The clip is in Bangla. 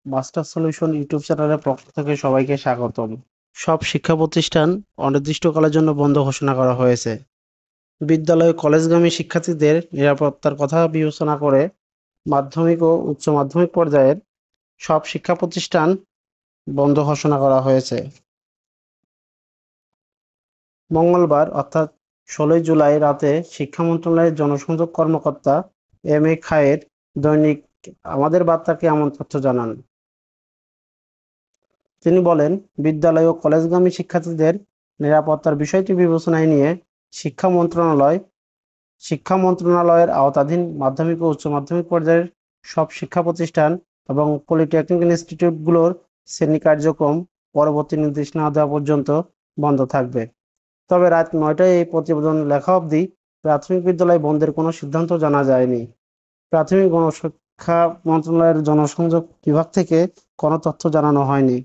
মাস্টার সলিউশন ইউটিউব চ্যানেলের পক্ষ থেকে সবাইকে স্বাগতম। সব শিক্ষা প্রতিষ্ঠান অনির্দিষ্টকালের জন্য বন্ধ ঘোষণা করা হয়েছে। বিদ্যালয় ও কলেজগামী শিক্ষার্থীদের নিরাপত্তার কথা বিবেচনা করে মাধ্যমিক ও উচ্চ মাধ্যমিক পর্যায়ের সব শিক্ষা প্রতিষ্ঠান বন্ধ ঘোষণা করা হয়েছে। মঙ্গলবার অর্থাৎ ১৬ জুলাই রাতে শিক্ষা মন্ত্রণালয়ের জনসংযোগ কর্মকর্তা এম এ খায়ের দৈনিক আমাদের বার্তাকে এমন তথ্য জানান। তিনি বলেন, বিদ্যালয় ও কলেজগামী শিক্ষার্থীদের নিরাপত্তার বিষয়টি বিবেচনায় নিয়ে শিক্ষা মন্ত্রণালয়ের আওতাধীন মাধ্যমিক ও উচ্চ মাধ্যমিক পর্যায়ের সব শিক্ষা প্রতিষ্ঠান এবং পলিটেকনিক ইনস্টিটিউটগুলোর শ্রেণী কার্যক্রম পরবর্তী নির্দেশ না দেওয়া পর্যন্ত বন্ধ থাকবে। তবে রাত ৯টায় এই প্রতিবেদন লেখা অবধি প্রাথমিক বিদ্যালয় বন্ধের কোনো সিদ্ধান্ত জানা যায়নি। প্রাথমিক গণশিক্ষা মন্ত্রণালয়ের জনসংযোগ বিভাগ থেকে কোনো তথ্য জানানো হয়নি।